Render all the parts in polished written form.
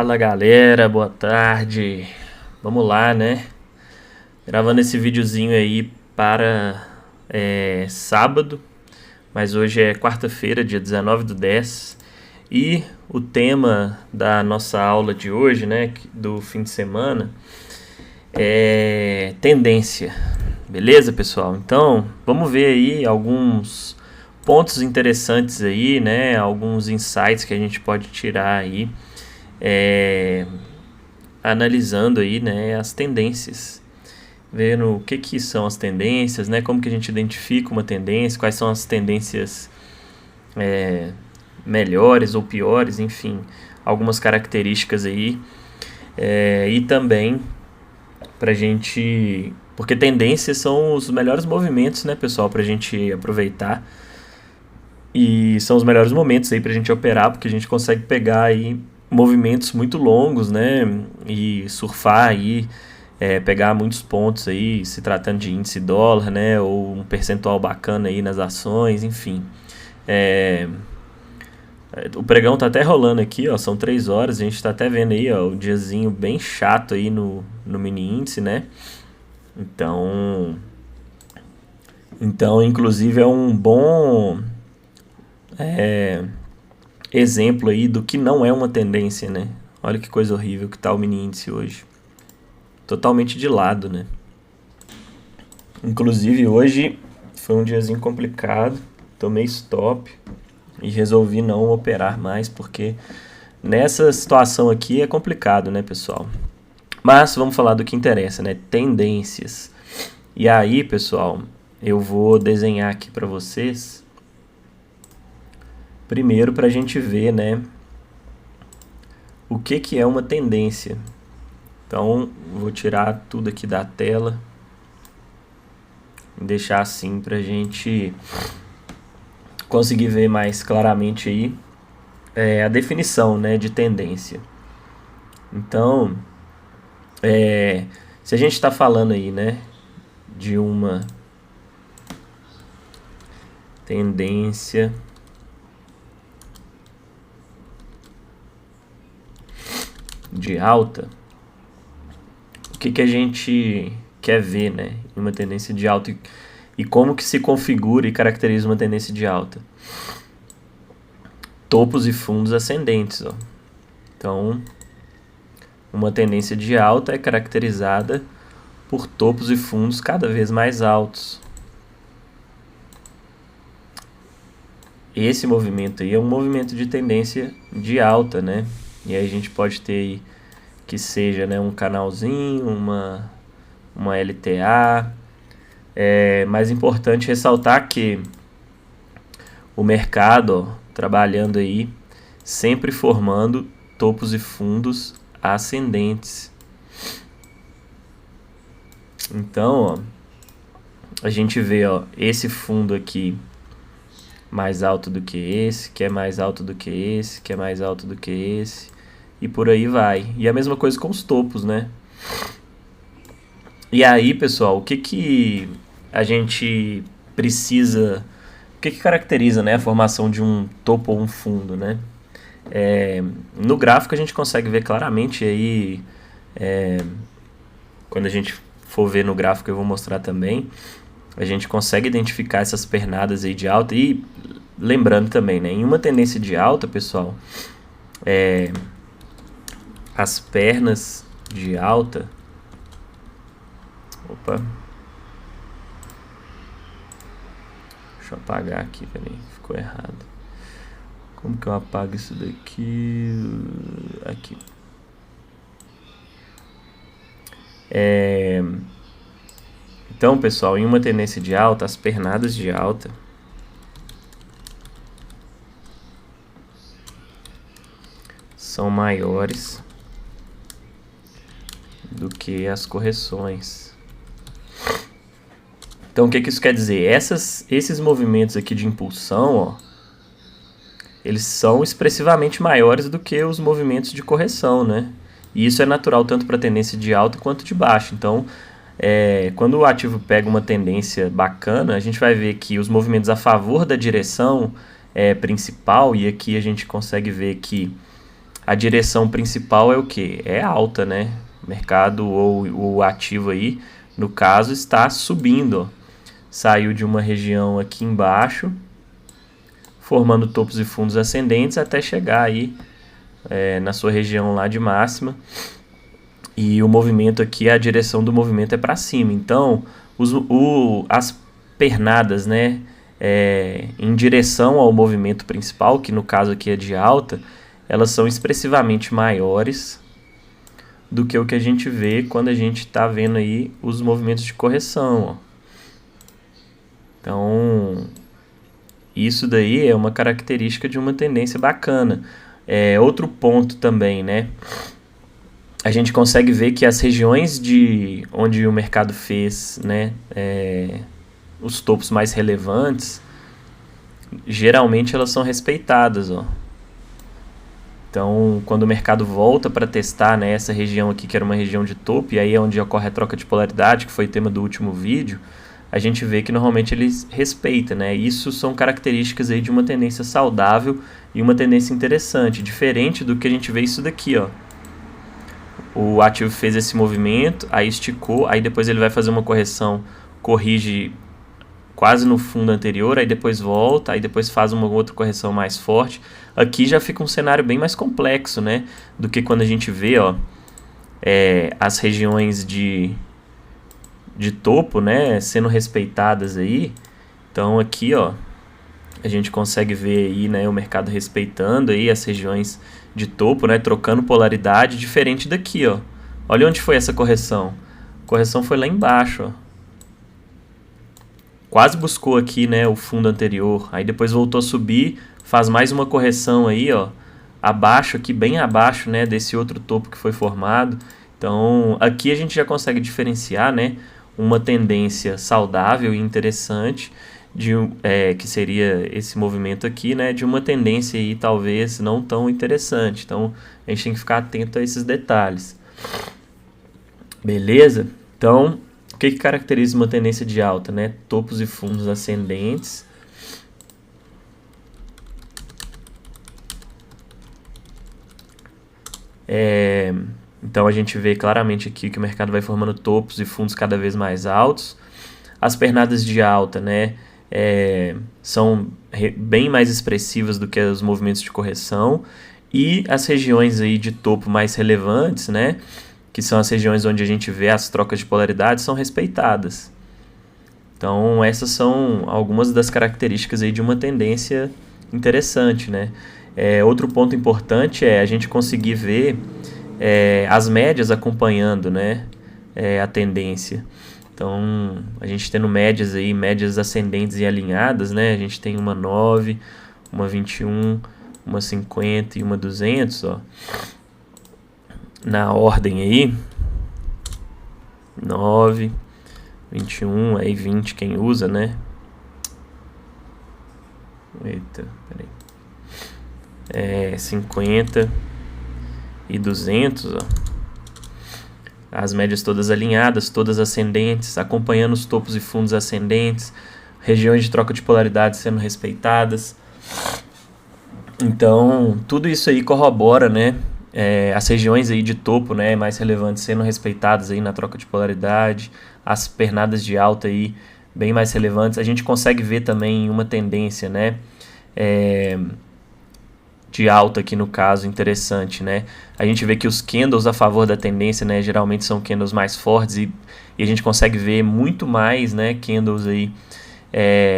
Fala galera, boa tarde. Vamos lá, né? Gravando esse videozinho aí para sábado, mas hoje é quarta-feira, dia 19/10. E o tema da nossa aula de hoje, né, do fim de semana, é tendência. Beleza, pessoal? Então, vamos ver aí alguns pontos interessantes aí, né? Alguns insights que a gente pode tirar aí, analisando aí, né, as tendências, vendo o que são as tendências, né? Como que a gente identifica uma tendência, quais são as tendências melhores ou piores, enfim, algumas características aí, e também pra gente, porque tendências são os melhores movimentos, né, pessoal, pra gente aproveitar, e são os melhores momentos aí pra gente operar, porque a gente consegue pegar aí movimentos muito longos, né, e surfar aí, pegar muitos pontos aí, se tratando de índice dólar, né, ou um percentual bacana aí nas ações, enfim. O pregão tá até rolando aqui, ó, são 3 horas, a gente tá até vendo aí, ó, o diazinho bem chato aí no mini índice, né? Então, inclusive é um bom exemplo aí do que não é uma tendência, né? Olha que coisa horrível que tá o mini índice hoje. Totalmente de lado, né? Inclusive hoje foi um diazinho complicado, tomei stop e resolvi não operar mais, porque nessa situação aqui é complicado, né, pessoal? Mas vamos falar do que interessa, né? Tendências. E aí, pessoal, eu vou desenhar aqui para vocês, primeiro para a gente ver, né, o que é uma tendência. Então, vou tirar tudo aqui da tela e deixar assim para a gente conseguir ver mais claramente aí a definição, né, de tendência. Então, se a gente está falando aí, né, de uma tendência de alta, o que a gente quer ver, né, em uma tendência de alta, e como que se configura e caracteriza uma tendência de alta? Topos e fundos ascendentes, ó. Então, uma tendência de alta é caracterizada por topos e fundos cada vez mais altos. Esse movimento aí é um movimento de tendência de alta, né? E aí a gente pode ter aí que seja, né, um canalzinho, uma LTA. É mais importante ressaltar que o mercado, ó, trabalhando aí, sempre formando topos e fundos ascendentes. Então, ó, a gente vê, ó, esse fundo aqui mais alto do que esse, que é mais alto do que esse, que é mais alto do que esse, e por aí vai. E a mesma coisa com os topos, né? E aí, pessoal, o que a gente precisa, o que caracteriza, né, a formação de um topo ou um fundo, né? No gráfico a gente consegue ver claramente aí, quando a gente for ver no gráfico eu vou mostrar também, a gente consegue identificar essas pernadas aí de alta. E lembrando também, né, em uma tendência de alta, pessoal, as pernas de alta, deixa eu apagar aqui, peraí, ficou errado. Como que eu apago isso daqui? Aqui. Então, pessoal, em uma tendência de alta, as pernadas de alta são maiores do que as correções. Então, o que isso quer dizer? Esses movimentos aqui de impulsão, ó, eles são expressivamente maiores do que os movimentos de correção, né? E isso é natural tanto para tendência de alta quanto de baixa. Então, quando o ativo pega uma tendência bacana, a gente vai ver que os movimentos a favor da direção principal, e aqui a gente consegue ver que a direção principal é o que? É alta, né? O mercado ou o ativo aí, no caso, está subindo, ó. Saiu de uma região aqui embaixo, formando topos e fundos ascendentes até chegar aí na sua região lá de máxima. E o movimento aqui, a direção do movimento é para cima. Então, as pernadas, né, em direção ao movimento principal, que no caso aqui é de alta, elas são expressivamente maiores do que o que a gente vê quando a gente está vendo aí os movimentos de correção, ó. Então, isso daí é uma característica de uma tendência bacana. Outro ponto também, né? A gente consegue ver que as regiões onde o mercado fez, né, os topos mais relevantes, geralmente elas são respeitadas, ó. Então, quando o mercado volta para testar, né, essa região aqui, que era uma região de topo, e aí é onde ocorre a troca de polaridade, que foi o tema do último vídeo, a gente vê que normalmente eles respeitam, né? Isso são características aí de uma tendência saudável e uma tendência interessante, diferente do que a gente vê isso daqui, ó. O ativo fez esse movimento, aí esticou, aí depois ele vai fazer uma correção, corrige quase no fundo anterior, aí depois volta, aí depois faz uma outra correção mais forte. Aqui já fica um cenário bem mais complexo, né? Do que quando a gente vê, ó, as regiões de topo, né, sendo respeitadas aí. Então aqui, ó, a gente consegue ver aí, né, o mercado respeitando aí as regiões de topo, né, trocando polaridade, diferente daqui, ó. Olha onde foi essa correção. A correção foi lá embaixo, ó. Quase buscou aqui, né, o fundo anterior. Aí depois voltou a subir, faz mais uma correção aí, ó, abaixo aqui, bem abaixo, né, desse outro topo que foi formado. Então, aqui a gente já consegue diferenciar, né, uma tendência saudável e interessante que seria esse movimento aqui, né, de uma tendência aí talvez não tão interessante. Então, a gente tem que ficar atento a esses detalhes. Beleza? Então, o que caracteriza uma tendência de alta, né? Topos e fundos ascendentes. Então, a gente vê claramente aqui que o mercado vai formando topos e fundos cada vez mais altos. As pernadas de alta, né, são bem mais expressivas do que os movimentos de correção. E as regiões aí de topo mais relevantes, né, que são as regiões onde a gente vê as trocas de polaridade, são respeitadas. Então, essas são algumas das características aí de uma tendência interessante, né? Outro ponto importante é a gente conseguir ver as médias acompanhando, né, a tendência. Então, a gente tendo médias aí, médias ascendentes e alinhadas, né? A gente tem uma 9, uma 21, uma 50 e uma 200, ó. Na ordem aí, 9, 21, aí 20 quem usa, né? Eita, peraí. 50 e 200, ó. As médias todas alinhadas, todas ascendentes, acompanhando os topos e fundos ascendentes, regiões de troca de polaridade sendo respeitadas. Então, tudo isso aí corrobora, né? As regiões aí de topo, né, mais relevantes sendo respeitadas aí na troca de polaridade, as pernadas de alta aí bem mais relevantes. A gente consegue ver também uma tendência, né, de alta aqui no caso, interessante, né? A gente vê que os candles a favor da tendência, né, geralmente são candles mais fortes e a gente consegue ver muito mais, né, candles aí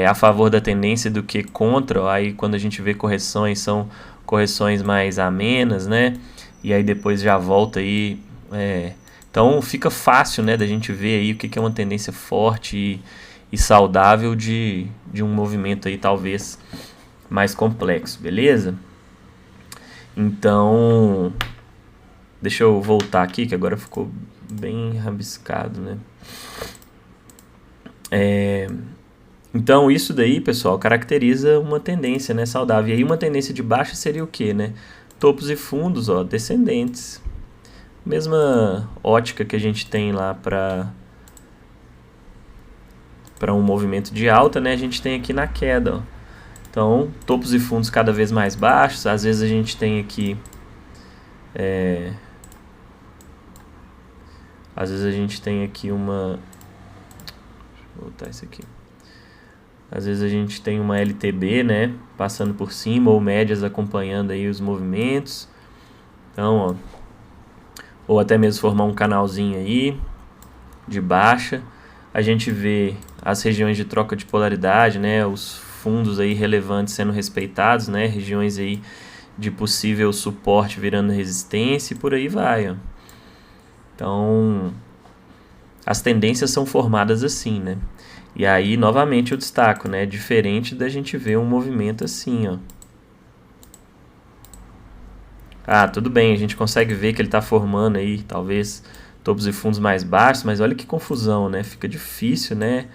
a favor da tendência do que contra. Aí quando a gente vê correções, são correções mais amenas, né? E aí depois já volta aí. Então fica fácil, né, da gente ver aí o que é uma tendência forte e saudável de um movimento aí talvez mais complexo, beleza? Então, deixa eu voltar aqui, que agora ficou bem rabiscado, né? Então, isso daí, pessoal, caracteriza uma tendência, né, saudável. E aí, uma tendência de baixa seria o quê, né? Topos e fundos, ó, descendentes. Mesma ótica que a gente tem lá para um movimento de alta, né? A gente tem aqui na queda, ó. Então, topos e fundos cada vez mais baixos. Às vezes a gente tem aqui Às vezes a gente tem aqui uma... Deixa eu voltar isso aqui. Às vezes a gente tem uma LTB, né, passando por cima, ou médias acompanhando aí os movimentos. Então, ó, ou até mesmo formar um canalzinho aí de baixa. A gente vê as regiões de troca de polaridade, né, os fundos aí relevantes sendo respeitados, né, regiões aí de possível suporte virando resistência e por aí vai, ó. Então, as tendências são formadas assim, né? E aí, novamente, eu destaco, né? Diferente da gente ver um movimento assim, ó. Ah, tudo bem, a gente consegue ver que ele está formando aí, talvez, topos e fundos mais baixos, mas olha que confusão, né? Fica difícil, né?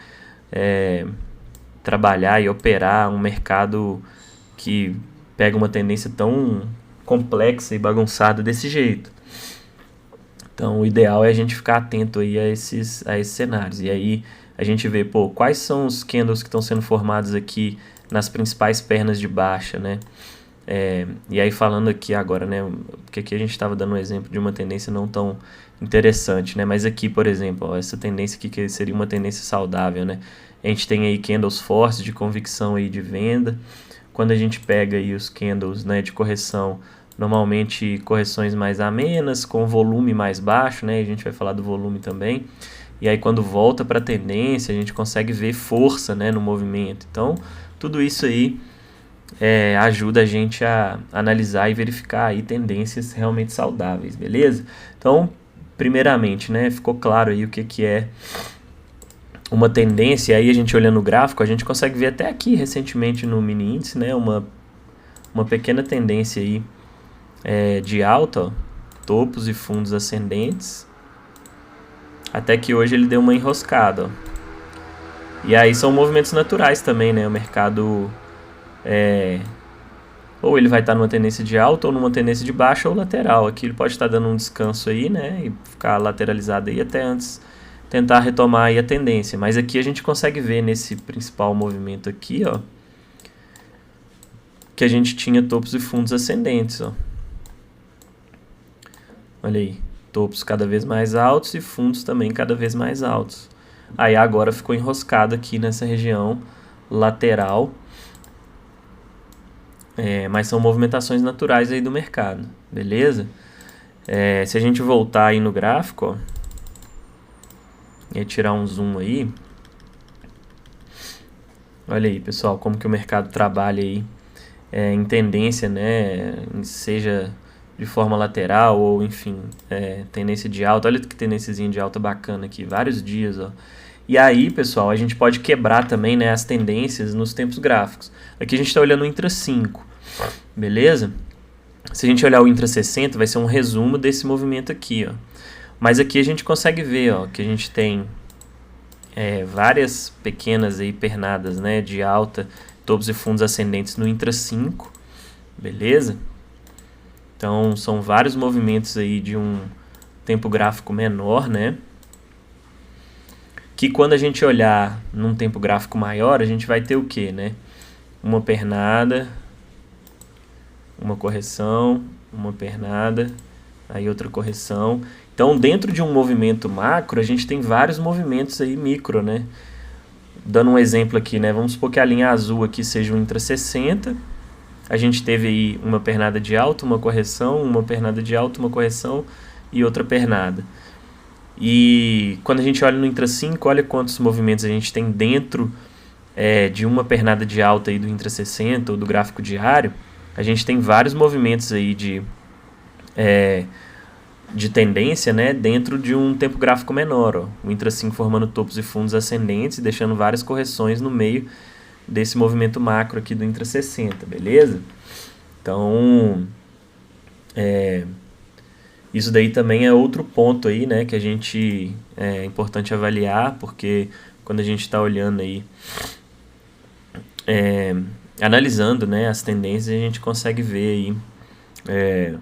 Trabalhar e operar um mercado que pega uma tendência tão complexa e bagunçada desse jeito. Então, o ideal é a gente ficar atento aí a esses cenários. E aí, a gente vê, pô, quais são os candles que estão sendo formados aqui nas principais pernas de baixa, né? E aí, falando aqui agora, né? Porque aqui a gente estava dando um exemplo de uma tendência não tão interessante, né? Mas aqui, por exemplo, ó, essa tendência aqui que seria uma tendência saudável, né? A gente tem aí candles fortes de convicção aí de venda. Quando a gente pega aí os candles, né, de correção, normalmente correções mais amenas, com volume mais baixo, né? A gente vai falar do volume também. E aí quando volta para a tendência, a gente consegue ver força, né, no movimento. Então, tudo isso aí ajuda a gente a analisar e verificar aí tendências realmente saudáveis, beleza? Então, primeiramente, né, ficou claro aí o que é uma tendência. Aí a gente olhando o gráfico, a gente consegue ver até aqui recentemente no mini índice, né, uma pequena tendência aí de alta, ó, topos e fundos ascendentes, até que hoje ele deu uma enroscada, ó. E aí são movimentos naturais também, né? O mercado ou ele vai estar numa tendência de alta ou numa tendência de baixa ou lateral. Aqui ele pode estar dando um descanso aí, né? E ficar lateralizado aí até antes tentar retomar aí a tendência. Mas aqui a gente consegue ver nesse principal movimento aqui, ó, que a gente tinha topos e fundos ascendentes, ó. Olha aí, topos cada vez mais altos e fundos também cada vez mais altos. Aí agora ficou enroscado aqui nessa região lateral, mas são movimentações naturais aí do mercado, beleza? Se a gente voltar aí no gráfico, ó, e tirar um zoom aí, olha aí, pessoal, como que o mercado trabalha aí em tendência, né? Seja de forma lateral ou, enfim, tendência de alta. Olha que tendênciazinha de alta bacana aqui, vários dias, ó. E aí, pessoal, a gente pode quebrar também, né, as tendências nos tempos gráficos. Aqui a gente está olhando o Intra 5, beleza? Se a gente olhar o Intra 60, vai ser um resumo desse movimento aqui, ó. Mas aqui a gente consegue ver, ó, que a gente tem várias pequenas aí pernadas, né, de alta, topos e fundos ascendentes no Intra 5, beleza? Então, são vários movimentos aí de um tempo gráfico menor, né? Que quando a gente olhar num tempo gráfico maior, a gente vai ter o quê, né? Uma pernada, uma correção, uma pernada, aí outra correção. Então, dentro de um movimento macro, a gente tem vários movimentos aí micro, né? Dando um exemplo aqui, né? Vamos supor que a linha azul aqui seja o Intra 60. A gente teve aí uma pernada de alta, uma correção, uma pernada de alta, uma correção e outra pernada. E quando a gente olha no Intra 5, olha quantos movimentos a gente tem dentro de uma pernada de alta aí do Intra 60 ou do gráfico diário. A gente tem vários movimentos aí de tendência, né, dentro de um tempo gráfico menor, ó. O Intra 5 formando topos e fundos ascendentes, deixando várias correções no meio desse movimento macro aqui do Intra 60, beleza? Então, isso daí também é outro ponto aí, né, que a gente é importante avaliar, porque quando a gente está olhando aí, analisando, né, as tendências, a gente consegue ver aí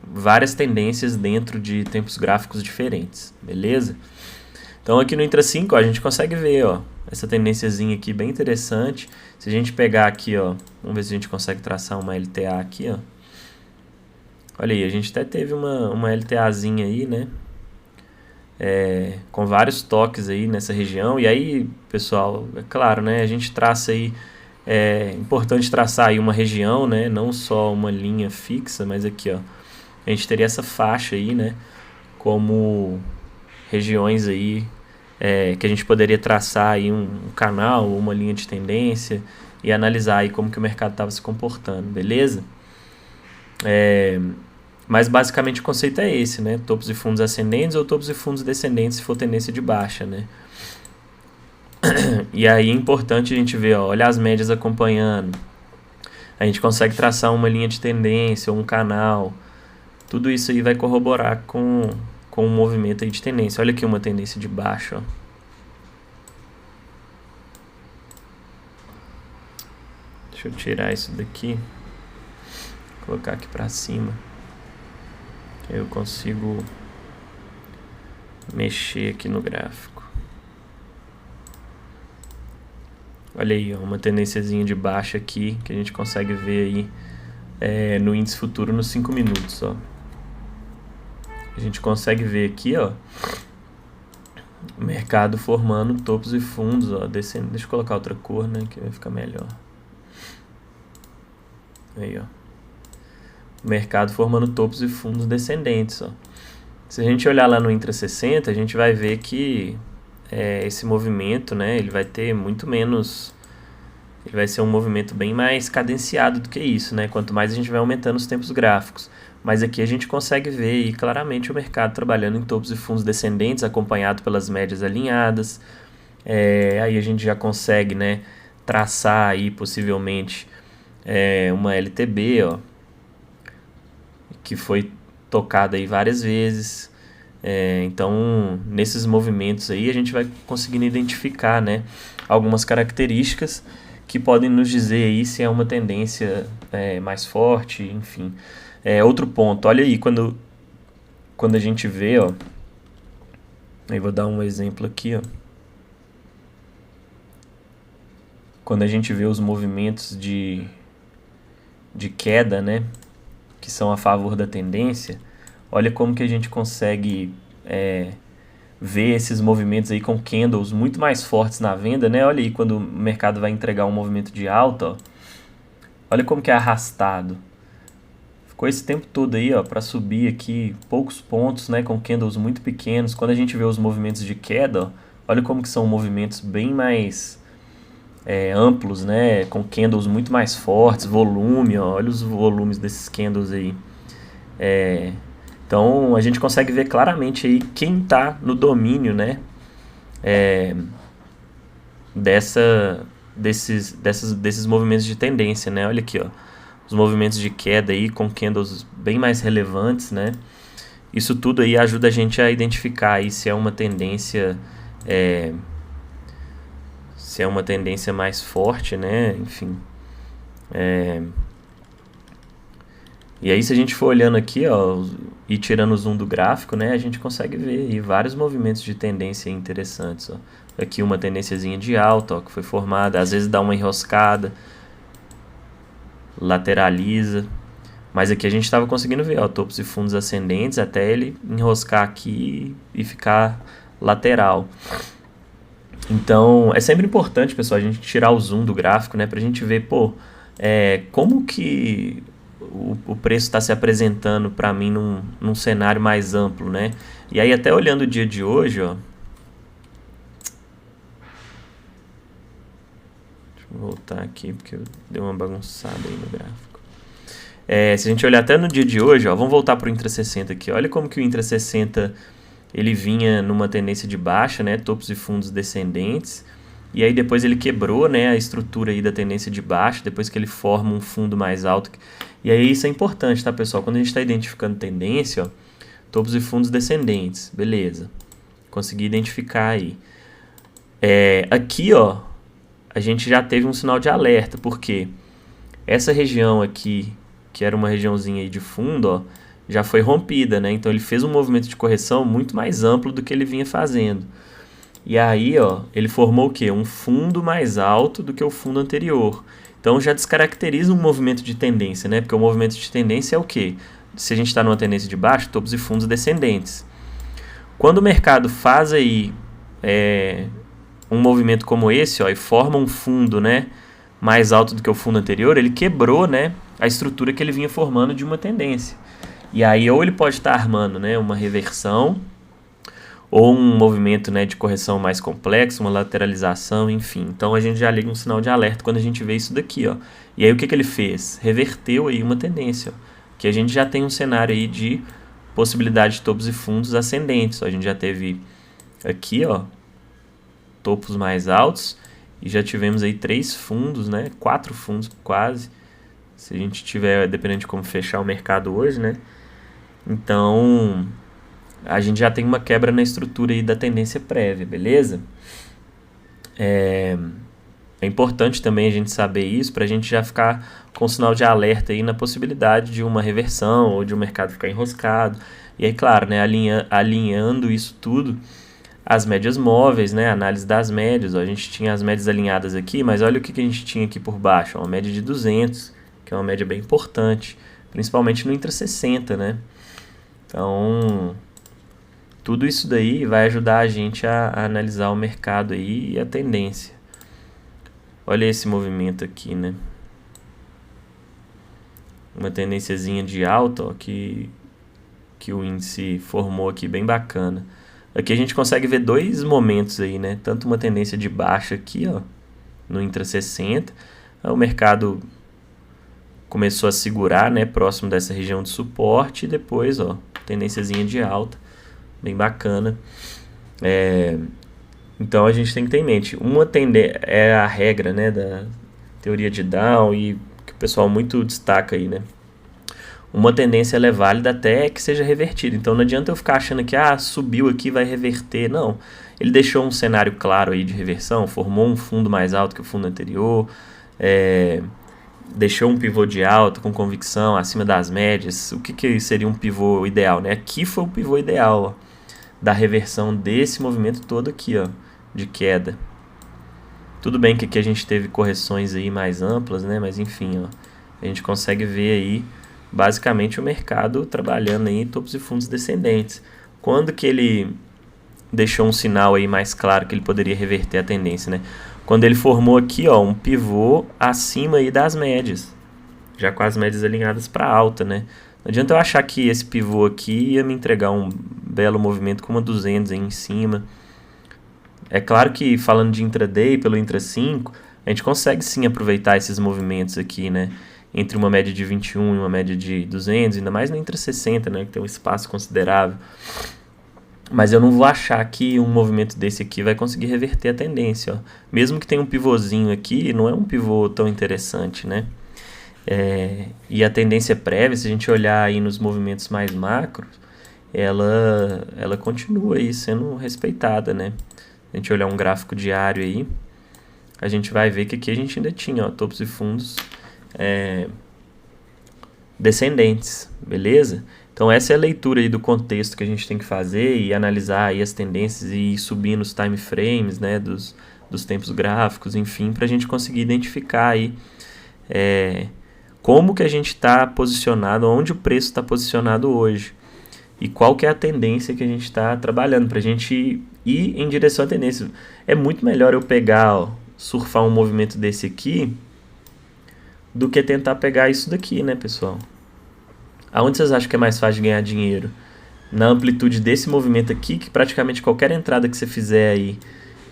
várias tendências dentro de tempos gráficos diferentes, beleza? Então aqui no Intra 5, ó, a gente consegue ver, ó, essa tendênciazinha aqui bem interessante. Se a gente pegar aqui, ó, vamos ver se a gente consegue traçar uma LTA aqui, ó. Olha aí, a gente até teve uma LTAzinha aí, né? Com vários toques aí nessa região. E aí, pessoal, é claro, né? A gente traça aí, é importante traçar aí uma região, né? Não só uma linha fixa, mas aqui, ó, a gente teria essa faixa aí, né? Como regiões aí que a gente poderia traçar aí um canal ou uma linha de tendência e analisar aí como que o mercado estava se comportando, beleza? Mas basicamente o conceito é esse, né? Topos e fundos ascendentes ou topos e fundos descendentes se for tendência de baixa, né? E aí é importante a gente ver, ó, olha as médias acompanhando. A gente consegue traçar uma linha de tendência ou um canal. Tudo isso aí vai corroborar com um movimento aí de tendência. Olha aqui uma tendência de baixa, ó. Deixa eu tirar isso daqui. Colocar aqui pra cima. Eu consigo mexer aqui no gráfico. Olha aí, ó, uma tendênciazinha de baixa aqui que a gente consegue ver aí no índice futuro nos 5 minutos, ó. A gente consegue ver aqui, ó, o mercado formando topos e fundos, ó, descendo. Deixa eu colocar outra cor, né, que vai ficar melhor. Aí, ó. O mercado formando topos e fundos descendentes, ó. Se a gente olhar lá no Intra60, a gente vai ver que esse movimento, né, ele vai ter muito menos... Ele vai ser um movimento bem mais cadenciado do que isso, né? Quanto mais a gente vai aumentando os tempos gráficos. Mas aqui a gente consegue ver aí claramente o mercado trabalhando em topos e fundos descendentes, acompanhado pelas médias alinhadas. Aí a gente já consegue, né, traçar aí possivelmente uma LTB, ó, que foi tocada aí várias vezes. Então, nesses movimentos aí, a gente vai conseguindo identificar, né, algumas características que podem nos dizer aí se é uma tendência mais forte, enfim. Outro ponto, olha aí, quando a gente vê, ó, aí vou dar um exemplo aqui, ó. Quando a gente vê os movimentos de queda, né, que são a favor da tendência, olha como que a gente consegue ver esses movimentos aí com candles muito mais fortes na venda, né? Olha aí quando o mercado vai entregar um movimento de alta, ó. Olha como que é arrastado. Ficou esse tempo todo aí, ó, para subir aqui poucos pontos, né, com candles muito pequenos. Quando a gente vê os movimentos de queda, ó, olha como que são movimentos bem mais amplos, né, com candles muito mais fortes, volume, ó, olha os volumes desses candles aí. Então a gente consegue ver claramente aí quem está no domínio, né, desses movimentos de tendência, né? Olha aqui, ó, os movimentos de queda aí com candles bem mais relevantes, né? Isso tudo aí ajuda a gente a identificar aí se é uma tendência mais forte, né? Enfim. E aí se a gente for olhando aqui, ó, e tirando o zoom do gráfico, né, a gente consegue ver aí vários movimentos de tendência interessantes, ó. Aqui uma tendênciazinha de alta, ó, que foi formada, às vezes dá uma enroscada, lateraliza, mas aqui a gente estava conseguindo ver, ó, topos e fundos ascendentes até ele enroscar aqui e ficar lateral. Então é sempre importante, pessoal, a gente tirar o zoom do gráfico, né, pra gente ver, pô, como que o preço está se apresentando para mim num cenário mais amplo, né? E aí até olhando o dia de hoje, ó, deixa eu voltar aqui porque eu dei uma bagunçada aí no gráfico. Se a gente olhar até no dia de hoje, ó, vamos voltar para o Intra60 aqui. Olha como que o Intra60 ele vinha numa tendência de baixa, né? Topos e fundos descendentes. E aí depois ele quebrou, né, a estrutura aí da tendência de baixa, depois que ele forma um fundo mais alto. E aí isso é importante, tá, pessoal? Quando a gente está identificando tendência, ó, topos e fundos descendentes, beleza. Consegui identificar aí. Aqui, ó, a gente já teve um sinal de alerta, porque essa região aqui, que era uma regiãozinha aí de fundo, ó, já foi rompida, né? Então ele fez um movimento de correção muito mais amplo do que ele vinha fazendo. E aí, ó, ele formou o quê? Um fundo mais alto do que o fundo anterior. Então já descaracteriza um movimento de tendência, né? Porque o movimento de tendência é o quê? se a gente está numa tendência de baixo, topos e fundos descendentes. Quando o mercado faz aí um movimento como esse, ó, e forma um fundo, né, mais alto do que o fundo anterior, ele quebrou, né, a estrutura que ele vinha formando de uma tendência. E aí ou ele pode estar armando, né, uma reversão, ou um movimento, né, de correção mais complexo, uma lateralização, enfim. Então a gente já liga um sinal de alerta quando a gente vê isso daqui, ó. E aí o que ele fez? Reverteu aí uma tendência, ó, que a gente já tem um cenário aí de possibilidade de topos e fundos ascendentes. Ó. A gente já teve aqui, ó, topos mais altos e já tivemos aí 3 fundos, né, 4 fundos quase. Se a gente tiver, dependendo de como fechar o mercado hoje, né? Então, a gente já tem uma quebra na estrutura aí da tendência prévia, beleza? É importante também a gente saber isso para a gente já ficar com sinal de alerta aí na possibilidade de uma reversão ou de o mercado ficar enroscado. E aí, claro, né, alinhando isso tudo, as médias móveis, né, análise das médias. Ó, a gente tinha as médias alinhadas aqui, mas olha o que a gente tinha aqui por baixo. Ó, uma média de 200, que é uma média bem importante, principalmente no intra-60, né? Então, tudo isso daí vai ajudar a gente a analisar o mercado aí e a tendência. Olha esse movimento aqui, né? Uma tendênciazinha de alta, ó, que o índice formou aqui, bem bacana. Aqui a gente consegue ver 2 momentos aí, né? Tanto uma tendência de baixa aqui, ó, no intra-60. O mercado começou a segurar, né, próximo dessa região de suporte e depois, ó, tendênciazinha de alta, bem bacana. Então a gente tem que ter em mente, uma tendência é a regra, né, da teoria de Dow e que o pessoal muito destaca aí, né? Uma tendência ela é válida até que seja revertida. Então não adianta eu ficar achando que subiu aqui, vai reverter. Não. Ele deixou um cenário claro aí de reversão, formou um fundo mais alto que o fundo anterior, deixou um pivô de alta com convicção acima das médias. O que seria um pivô ideal, né? Aqui foi o pivô ideal, ó, da reversão desse movimento todo aqui, ó, de queda. Tudo bem que aqui a gente teve correções aí mais amplas, né? Mas enfim, ó, a gente consegue ver aí basicamente o mercado trabalhando aí em topos e fundos descendentes. Quando que ele deixou um sinal aí mais claro que ele poderia reverter a tendência, né? Quando ele formou aqui, ó, um pivô acima aí das médias, já com as médias alinhadas para alta, né? Não adianta eu achar que esse pivô aqui ia me entregar um belo movimento com uma 200 aí em cima. É claro que falando de intraday pelo Intra 5, a gente consegue sim aproveitar esses movimentos aqui, né? Entre uma média de 21 e uma média de 200, ainda mais no Intra 60, né? Que tem um espaço considerável. Mas eu não vou achar que um movimento desse aqui vai conseguir reverter a tendência, ó. Mesmo que tenha um pivôzinho aqui, não é um pivô tão interessante, né? E a tendência prévia, se a gente olhar aí nos movimentos mais macros, ela continua aí sendo respeitada, né? Se a gente olhar um gráfico diário aí, a gente vai ver que aqui a gente ainda tinha, ó, topos e fundos descendentes, beleza? Então essa é a leitura aí do contexto que a gente tem que fazer e analisar aí as tendências e ir subindo os time frames, né, dos tempos gráficos, enfim, para a gente conseguir identificar aí como que a gente está posicionado, onde o preço está posicionado hoje e qual que é a tendência que a gente está trabalhando para a gente ir em direção à tendência. É muito melhor eu pegar, ó, surfar um movimento desse aqui do que tentar pegar isso daqui, né, pessoal? Aonde vocês acham que é mais fácil de ganhar dinheiro? Na amplitude desse movimento aqui, que praticamente qualquer entrada que você fizer aí,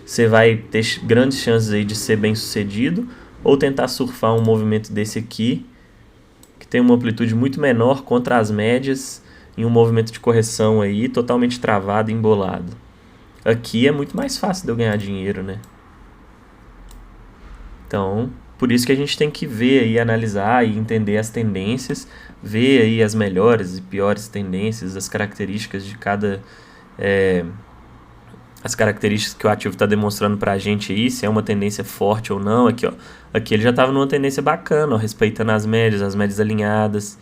você vai ter grandes chances aí de ser bem sucedido, ou tentar surfar um movimento desse aqui, que tem uma amplitude muito menor contra as médias, em um movimento de correção aí, totalmente travado e embolado. Aqui é muito mais fácil de eu ganhar dinheiro, né? Então, por isso que a gente tem que ver e analisar e entender as tendências, ver aí as melhores e piores tendências, as características de cada... as características que o ativo está demonstrando para a gente aí, se é uma tendência forte ou não. Aqui, ó, aqui ele já estava numa tendência bacana, ó, respeitando as médias alinhadas.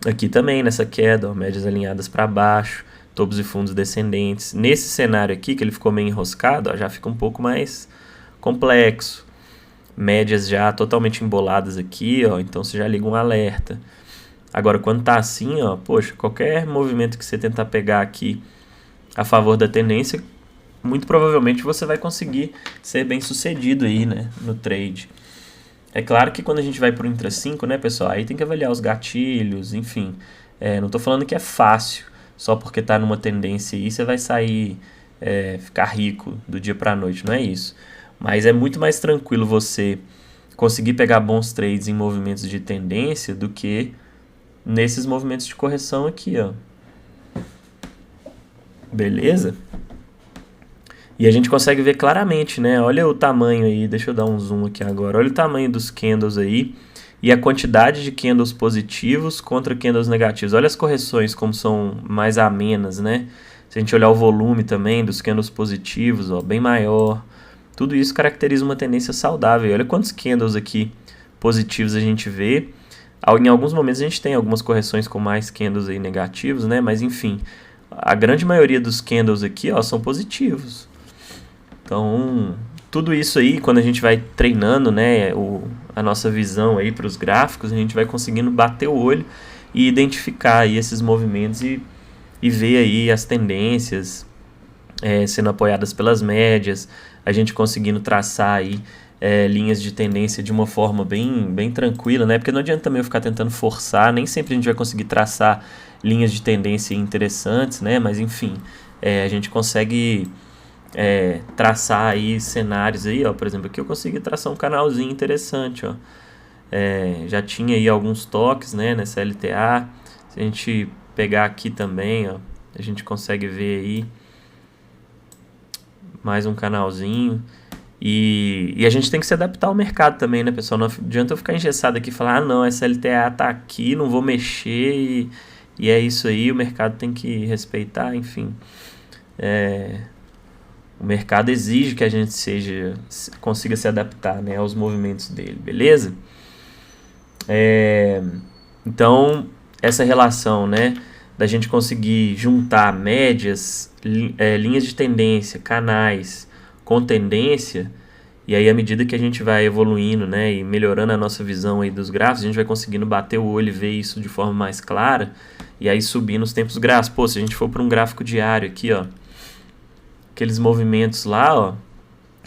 Aqui também, nessa queda, ó, médias alinhadas para baixo, topos e fundos descendentes. Nesse cenário aqui, que ele ficou meio enroscado, ó, já fica um pouco mais complexo. Médias já totalmente emboladas aqui, ó, então você já liga um alerta. Agora, quando tá assim, ó, poxa, qualquer movimento que você tentar pegar aqui a favor da tendência, muito provavelmente você vai conseguir ser bem sucedido aí, né, no trade. É claro que quando a gente vai pro Intra 5, né, pessoal, aí tem que avaliar os gatilhos, enfim. Não tô falando que é fácil, só porque tá numa tendência aí você vai sair, ficar rico do dia pra noite, não é isso. Mas é muito mais tranquilo você conseguir pegar bons trades em movimentos de tendência do que nesses movimentos de correção aqui, ó. Beleza? E a gente consegue ver claramente, né? Olha o tamanho aí, deixa eu dar um zoom aqui agora. Olha o tamanho dos candles aí e a quantidade de candles positivos contra candles negativos. Olha as correções como são mais amenas, né? Se a gente olhar o volume também dos candles positivos, ó, bem maior. Tudo isso caracteriza uma tendência saudável. Olha quantos candles aqui positivos a gente vê. Em alguns momentos a gente tem algumas correções com mais candles aí negativos, né? Mas enfim, a grande maioria dos candles aqui, ó, são positivos. Então, tudo isso aí, quando a gente vai treinando, né, a nossa visão aí para os gráficos, a gente vai conseguindo bater o olho e identificar aí esses movimentos e ver aí as tendências sendo apoiadas pelas médias, a gente conseguindo traçar aí linhas de tendência de uma forma bem tranquila, né? Porque não adianta também eu ficar tentando forçar, nem sempre a gente vai conseguir traçar linhas de tendência interessantes, né? Mas enfim, a gente consegue traçar aí cenários aí, ó. Por exemplo, aqui eu consegui traçar um canalzinho interessante, ó. Já tinha aí alguns toques, né, nessa LTA. Se a gente pegar aqui também, ó, a gente consegue ver aí mais um canalzinho. E a gente tem que se adaptar ao mercado também, né, pessoal? Não adianta eu ficar engessado aqui e falar, não, essa LTA tá aqui, não vou mexer e é isso aí, o mercado tem que respeitar, enfim. O mercado exige que a gente consiga se adaptar, né, aos movimentos dele, beleza? Então, essa relação, né, da gente conseguir juntar médias, linhas de tendência, canais com tendência, e aí à medida que a gente vai evoluindo, né, e melhorando a nossa visão aí dos gráficos, a gente vai conseguindo bater o olho e ver isso de forma mais clara, e aí subir nos tempos gráficos. Pô, se a gente for para um gráfico diário aqui, ó, aqueles movimentos lá, ó,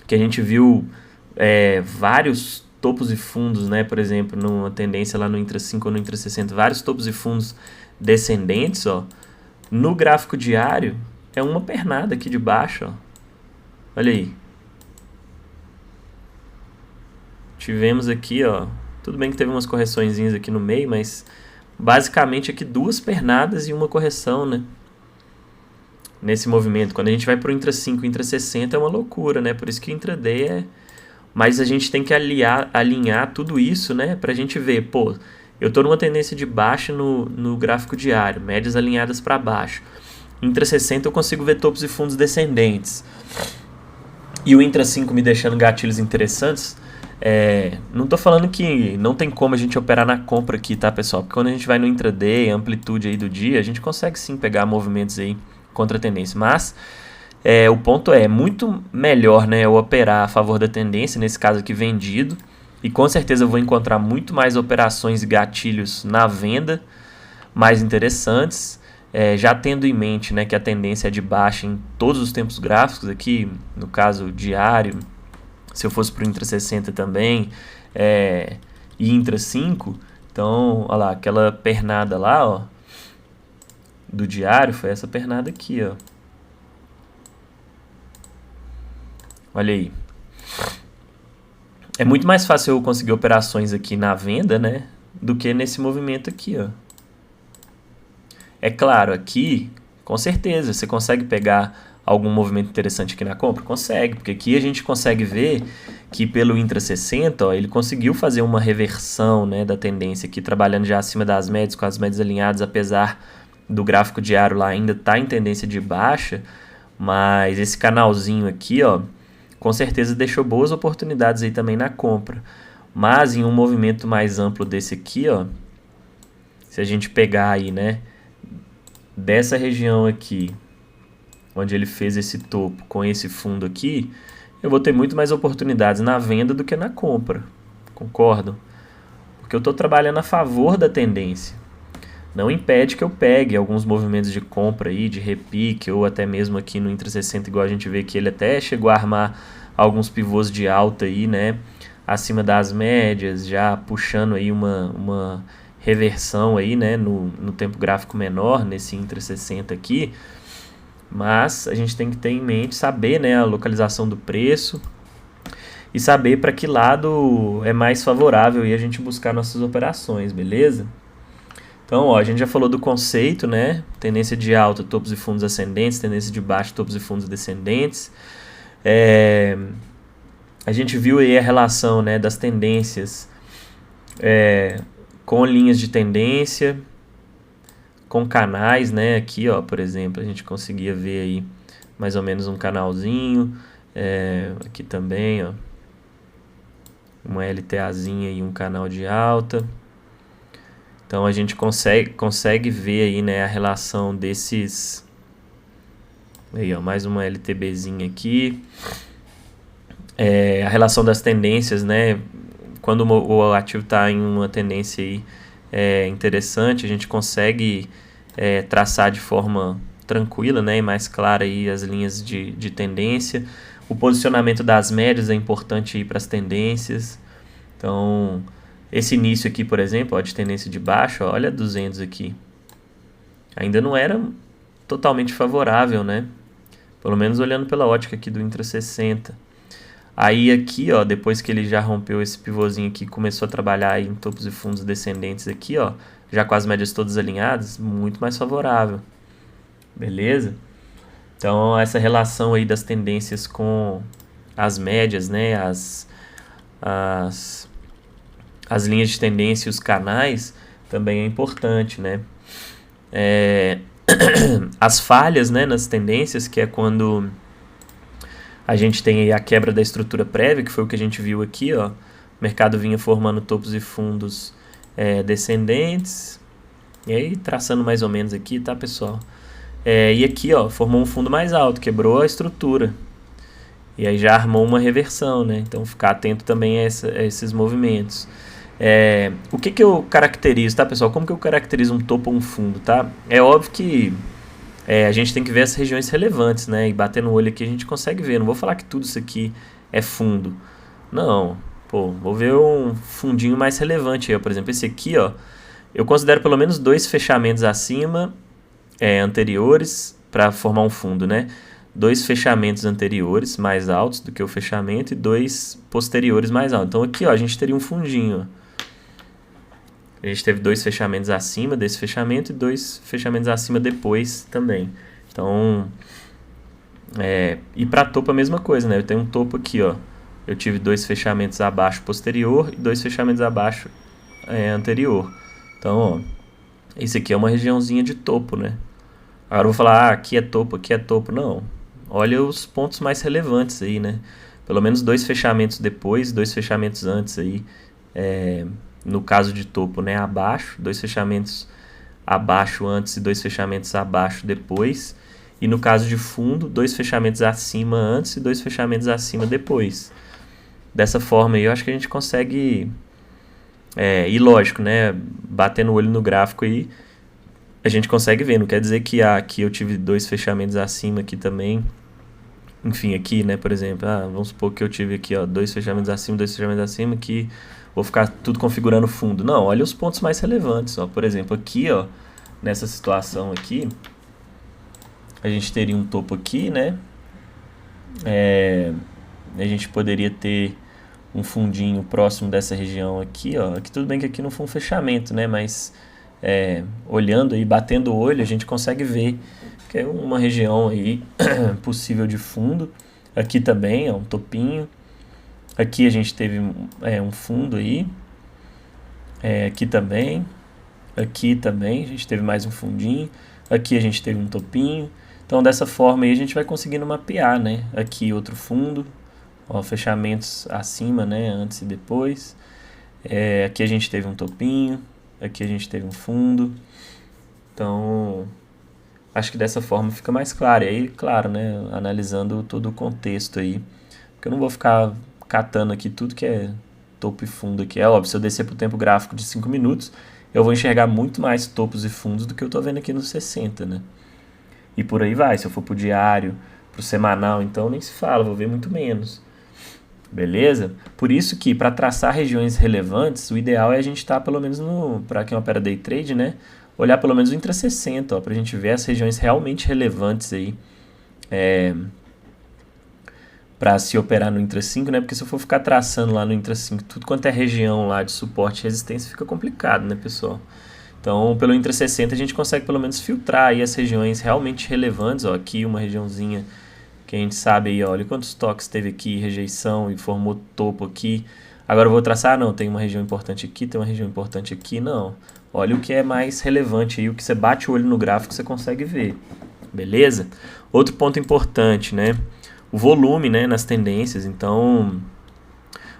que a gente viu vários topos e fundos, né, por exemplo, numa tendência lá no Intra 5 ou no Intra 60, vários topos e fundos descendentes, ó, no gráfico diário é uma pernada aqui de baixo, ó. Olha aí. Tivemos aqui, ó, tudo bem que teve umas correçõezinhas aqui no meio, mas basicamente aqui duas pernadas e uma correção, né? Nesse movimento. Quando a gente vai para o Intra 5 e Intra 60 é uma loucura, né? Por isso que o Intraday Mas a gente tem que alinhar tudo isso, né? Pra gente ver, pô, eu tô numa tendência de baixa no gráfico diário, médias alinhadas para baixo. Intra 60 eu consigo ver topos e fundos descendentes. E o Intra 5 me deixando gatilhos interessantes. Não tô falando que não tem como a gente operar na compra aqui, tá, pessoal? Porque quando a gente vai no intraday, amplitude aí do dia, a gente consegue sim pegar movimentos aí contra a tendência. Mas o ponto é muito melhor, né, eu operar a favor da tendência, nesse caso aqui vendido. E com certeza eu vou encontrar muito mais operações e gatilhos na venda mais interessantes. Já tendo em mente, né, que a tendência é de baixa em todos os tempos gráficos aqui, no caso diário, se eu fosse para o Intra 60 também, e Intra 5, então, olha lá, aquela pernada lá, ó, do diário, foi essa pernada aqui, ó. Olha aí. É muito mais fácil eu conseguir operações aqui na venda, né, do que nesse movimento aqui, ó. É claro, aqui, com certeza, você consegue pegar algum movimento interessante aqui na compra? Consegue, porque aqui a gente consegue ver que pelo Intra 60, ó, ele conseguiu fazer uma reversão, né, da tendência aqui, trabalhando já acima das médias, com as médias alinhadas, apesar do gráfico diário lá ainda estar em tendência de baixa, mas esse canalzinho aqui, ó, com certeza deixou boas oportunidades aí também na compra. Mas em um movimento mais amplo desse aqui, ó, se a gente pegar aí, né, dessa região aqui, onde ele fez esse topo com esse fundo aqui, eu vou ter muito mais oportunidades na venda do que na compra. Concordam? Porque eu estou trabalhando a favor da tendência. não impede que eu pegue alguns movimentos de compra aí, de repique, ou até mesmo aqui no Intra60, igual a gente vê que ele até chegou a armar alguns pivôs de alta aí, né, acima das médias, já puxando aí uma reversão aí, né, no tempo gráfico menor, nesse Intra60 aqui. Mas a gente tem que ter em mente, saber, né, a localização do preço e saber para que lado é mais favorável e a gente buscar nossas operações, beleza? Então, ó, a gente já falou do conceito, né? Tendência de alta, topos e fundos ascendentes, tendência de baixo, topos e fundos descendentes. A gente viu aí a relação, né, das tendências com linhas de tendência, com canais, né? Aqui, ó, por exemplo, a gente conseguia ver aí mais ou menos um canalzinho. Aqui também, ó, uma LTAzinha e um canal de alta. Então a gente consegue ver aí, né, a relação desses. Aí, ó, mais uma LTBzinha aqui. A relação das tendências, né? Quando o ativo está em uma tendência aí, interessante, a gente consegue traçar de forma tranquila, né, e mais clara aí as linhas de tendência. O posicionamento das médias é importante para as tendências. Então, esse início aqui, por exemplo, ó, de tendência de baixo, ó, olha 200 aqui. Ainda não era totalmente favorável, né? Pelo menos olhando pela ótica aqui do Intra60. Aí aqui, ó, depois que ele já rompeu esse pivôzinho aqui, começou a trabalhar aí em topos e fundos descendentes aqui, ó, já com as médias todas alinhadas, muito mais favorável. Beleza? Então, essa relação aí das tendências com as médias, né, as linhas de tendência e os canais também é importante, né? As falhas, né, nas tendências, que é quando a gente tem aí a quebra da estrutura prévia, que foi o que a gente viu aqui, ó. O mercado vinha formando topos e fundos descendentes. E aí, traçando mais ou menos aqui, tá, pessoal? E aqui, ó, formou um fundo mais alto, quebrou a estrutura. E aí já armou uma reversão, né? Então, ficar atento também a esses movimentos. O que eu caracterizo, tá, pessoal? Como que eu caracterizo um topo ou um fundo, tá? É óbvio que a gente tem que ver as regiões relevantes, né? E bater no olho aqui a gente consegue ver. Não vou falar que tudo isso aqui é fundo. Não. Pô, vou ver um fundinho mais relevante aí, ó. Por exemplo, esse aqui, ó. Eu considero pelo menos 2 fechamentos acima anteriores para formar um fundo, né? 2 fechamentos anteriores mais altos do que o fechamento e 2 posteriores mais altos. Então aqui, ó, a gente teria um fundinho, ó. A gente teve 2 fechamentos acima desse fechamento e 2 fechamentos acima depois também. Então, e para topo a mesma coisa, né? Eu tenho um topo aqui, ó. Eu tive 2 fechamentos abaixo posterior e 2 fechamentos abaixo anterior. Então, ó, esse aqui é uma regiãozinha de topo, né? Agora eu vou falar, aqui é topo, aqui é topo. Não, olha os pontos mais relevantes aí, né? Pelo menos 2 fechamentos depois, 2 fechamentos antes aí. No caso de topo, né, abaixo, 2 fechamentos abaixo antes e 2 fechamentos abaixo depois. E no caso de fundo, 2 fechamentos acima antes e 2 fechamentos acima depois. Dessa forma aí, eu acho que a gente consegue, e lógico, né, batendo o olho no gráfico aí, a gente consegue ver. Não quer dizer que aqui eu tive 2 fechamentos acima aqui também. Enfim, aqui, né, por exemplo, vamos supor que eu tive aqui, ó, 2 fechamentos acima, 2 fechamentos acima, que vou ficar tudo configurando fundo. Não, olha os pontos mais relevantes, ó. Por exemplo, aqui, ó, nessa situação aqui, a gente teria um topo aqui, né? A gente poderia ter um fundinho próximo dessa região aqui, ó. Aqui tudo bem que aqui não foi um fechamento, né? Mas olhando aí, batendo o olho, a gente consegue ver que é uma região aí possível de fundo. Aqui também, ó, um topinho. Aqui a gente teve um fundo aí. Aqui também. Aqui também a gente teve mais um fundinho. Aqui a gente teve um topinho. Então dessa forma aí a gente vai conseguindo mapear, né? Aqui outro fundo. Ó, fechamentos acima, né? Antes e depois. Aqui a gente teve um topinho. Aqui a gente teve um fundo. Então, acho que dessa forma fica mais claro. E aí, claro, né? Analisando todo o contexto aí. Porque eu não vou ficar catando aqui tudo que é topo e fundo aqui. É óbvio, se eu descer para o tempo gráfico de 5 minutos, eu vou enxergar muito mais topos e fundos do que eu estou vendo aqui no 60, né? E por aí vai, se eu for pro diário, pro semanal, então nem se fala, vou ver muito menos. Beleza? Por isso que para traçar regiões relevantes, o ideal é a gente estar pelo menos para quem opera day trade, né? Olhar pelo menos o intra 60, para a gente ver as regiões realmente relevantes aí. Para se operar no intra 5, né? Porque se eu for ficar traçando lá no intra 5 tudo quanto é região lá de suporte e resistência, fica complicado, né, pessoal? Então, pelo intra 60 a gente consegue pelo menos filtrar aí as regiões realmente relevantes, ó, aqui uma regiãozinha que a gente sabe aí, ó, olha quantos toques teve aqui, rejeição e formou topo aqui. Agora eu vou traçar, não, tem uma região importante aqui, tem uma região importante aqui, não. Olha o que é mais relevante aí, o que você bate o olho no gráfico você consegue ver, beleza? Outro ponto importante, né, o volume, né, nas tendências. Então,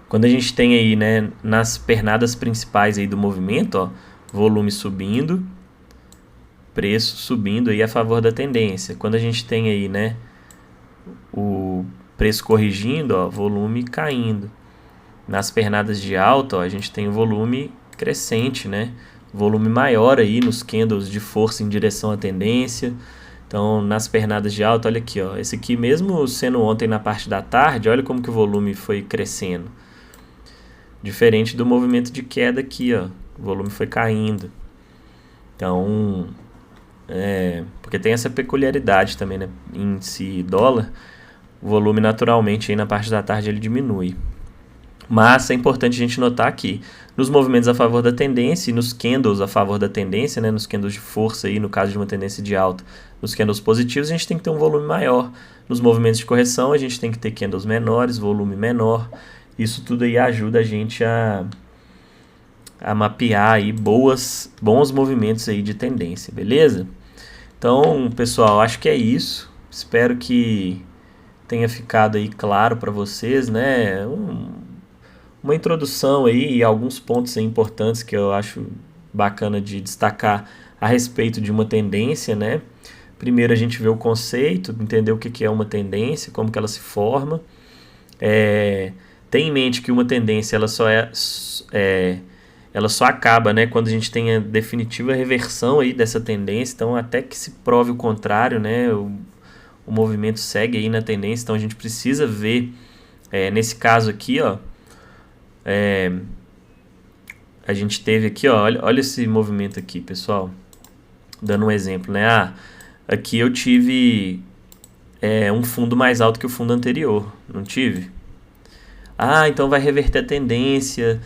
quando a gente tem aí, né, nas pernadas principais aí do movimento, ó, volume subindo, preço subindo aí a favor da tendência. Quando a gente tem aí, né, o preço corrigindo, ó, volume caindo. Nas pernadas de alta, ó, a gente tem o volume crescente, né? Volume maior aí nos candles de força em direção à tendência. Então, nas pernadas de alta, olha aqui, ó, esse aqui mesmo sendo ontem na parte da tarde, olha como que o volume foi crescendo. Diferente do movimento de queda aqui, ó, o volume foi caindo. Então, porque tem essa peculiaridade também, né? Índice dólar, o volume naturalmente aí na parte da tarde ele diminui. Mas é importante a gente notar que nos movimentos a favor da tendência e nos candles a favor da tendência, né, nos candles de força aí, no caso de uma tendência de alta, nos candles positivos a gente tem que ter um volume maior. Nos movimentos de correção a gente tem que ter candles menores, volume menor. Isso tudo aí ajuda a gente a mapear aí bons movimentos aí de tendência, beleza? Então, pessoal, acho que é isso. Espero que tenha ficado aí claro para vocês, né? Uma introdução aí e alguns pontos aí importantes que eu acho bacana de destacar a respeito de uma tendência, né? Primeiro a gente vê o conceito, entender o que é uma tendência, como que ela se forma. Tem em mente que uma tendência ela só acaba, né, quando a gente tem a definitiva reversão aí dessa tendência. Então, até que se prove o contrário, né, o movimento segue aí na tendência. Então, a gente precisa ver, nesse caso aqui, ó, a gente teve aqui, ó, olha esse movimento aqui, pessoal, dando um exemplo, né, aqui eu tive um fundo mais alto que o fundo anterior, não tive? Então vai reverter a tendência,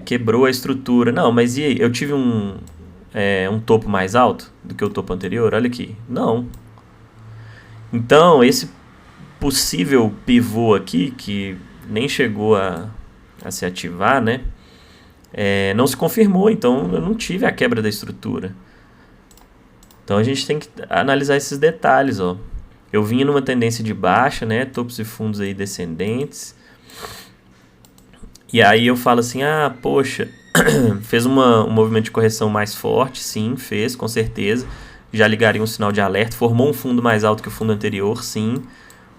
quebrou a estrutura. Não, mas e aí? Eu tive um topo mais alto do que o topo anterior? Olha aqui. Não. Então, esse possível pivô aqui, que nem chegou a se ativar, né? Não se confirmou, então eu não tive a quebra da estrutura. Então a gente tem que analisar esses detalhes, ó. Eu vinha numa tendência de baixa, né? Topos e fundos aí descendentes. E aí eu falo assim, poxa, fez um movimento de correção mais forte, sim, fez, com certeza. Já ligaria um sinal de alerta, formou um fundo mais alto que o fundo anterior, sim,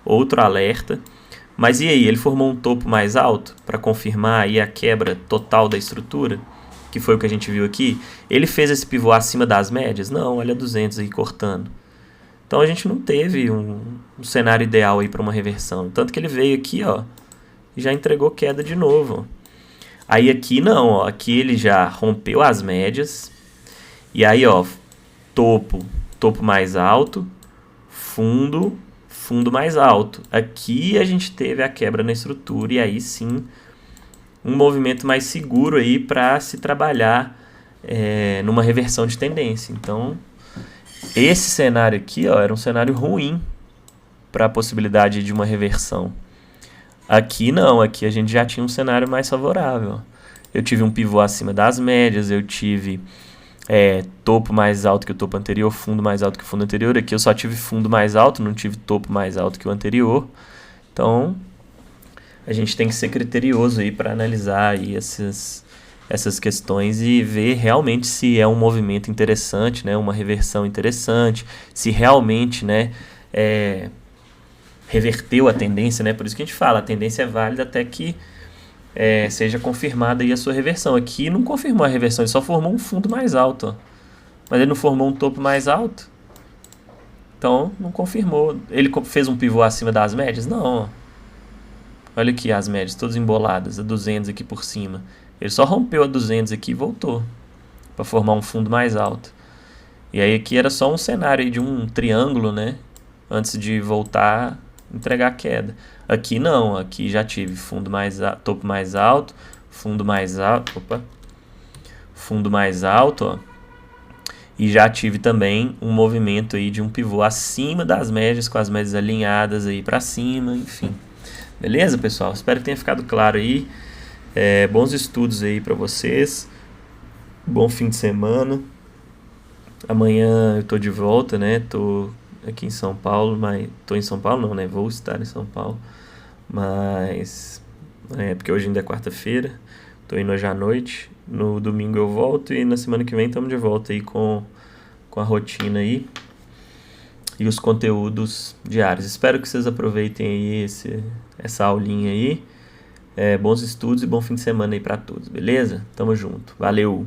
outro alerta. Mas e aí, ele formou um topo mais alto para confirmar aí a quebra total da estrutura, que foi o que a gente viu aqui? Ele fez esse pivô acima das médias? Não, olha 200 aí cortando. Então a gente não teve um cenário ideal aí para uma reversão. Tanto que ele veio aqui, ó, e já entregou queda de novo. Aí aqui não, ó, aqui ele já rompeu as médias. E aí, ó, topo mais alto, fundo mais alto. Aqui a gente teve a quebra na estrutura e aí sim um movimento mais seguro aí para se trabalhar numa reversão de tendência. Então, esse cenário aqui, ó, era um cenário ruim para a possibilidade de uma reversão. Aqui não, aqui a gente já tinha um cenário mais favorável. Eu tive um pivô acima das médias, eu tive topo mais alto que o topo anterior, fundo mais alto que o fundo anterior. Aqui eu só tive fundo mais alto, não tive topo mais alto que o anterior. Então, a gente tem que ser criterioso aí para analisar aí essas questões e ver realmente se é um movimento interessante, né, uma reversão interessante, se realmente, né, reverteu a tendência, né? Por isso que a gente fala, a tendência é válida até que seja confirmada aí a sua reversão. Aqui não confirmou a reversão, ele só formou um fundo mais alto, ó. Mas ele não formou um topo mais alto. Então, não confirmou. Ele fez um pivô acima das médias? Não, ó. Olha aqui as médias, todas emboladas, a 200 aqui por cima. Ele só rompeu a 200 aqui e voltou para formar um fundo mais alto. E aí aqui era só um cenário aí de um triângulo, né? Antes de voltar, entregar a queda. Aqui não, aqui já tive topo mais alto, fundo mais alto, fundo mais alto, ó. E já tive também um movimento aí de um pivô acima das médias, com as médias alinhadas aí para cima, enfim. Beleza, pessoal? Espero que tenha ficado claro aí. Bons estudos aí para vocês. Bom fim de semana. Amanhã eu tô de volta, né? Tô aqui em São Paulo, mas tô em São Paulo não, né? Vou estar em São Paulo. Mas porque hoje ainda é quarta-feira. Tô indo hoje à noite. No domingo eu volto e na semana que vem estamos de volta aí com a rotina aí e os conteúdos diários. Espero que vocês aproveitem aí essa aulinha aí. Bons estudos e bom fim de semana aí pra todos, beleza? Tamo junto. Valeu!